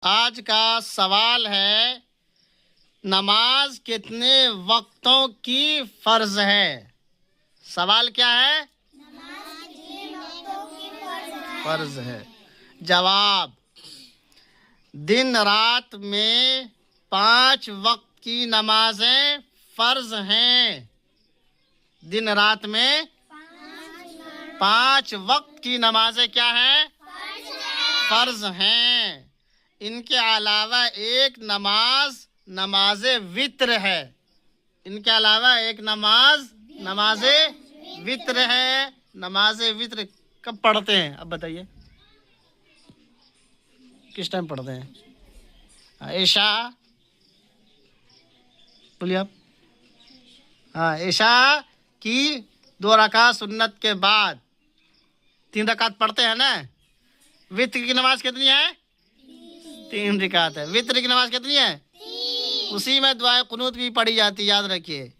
आज का सवाल है, नमाज कितने वक्तों की फर्ज है? सवाल क्या है? नमाज कितने वक्तों की फर्ज है। जवाब, दिन रात में 5 वक्त की नमाजें फर्ज हैं। दिन रात में 5 वक्त की नमाजें क्या हैं? फर्ज हैं। इनके अलावा एक नमाज वित्र है। इनके अलावा एक नमाज वित्र है। नमाज वित्र कब पढ़ते हैं? अब बताइए, किस टाइम पढ़ते हैं? ईशा, बोलिए आप। हाँ, ईशा की 2 रकात सुन्नत के बाद 3 रकात पढ़ते हैं ना। वित्र की नमाज कितनी है? 3 रकात है। वित्र की नमाज कितनी है? उसी में दुआ कुनूत भी पढ़ी जाती, याद रखिए।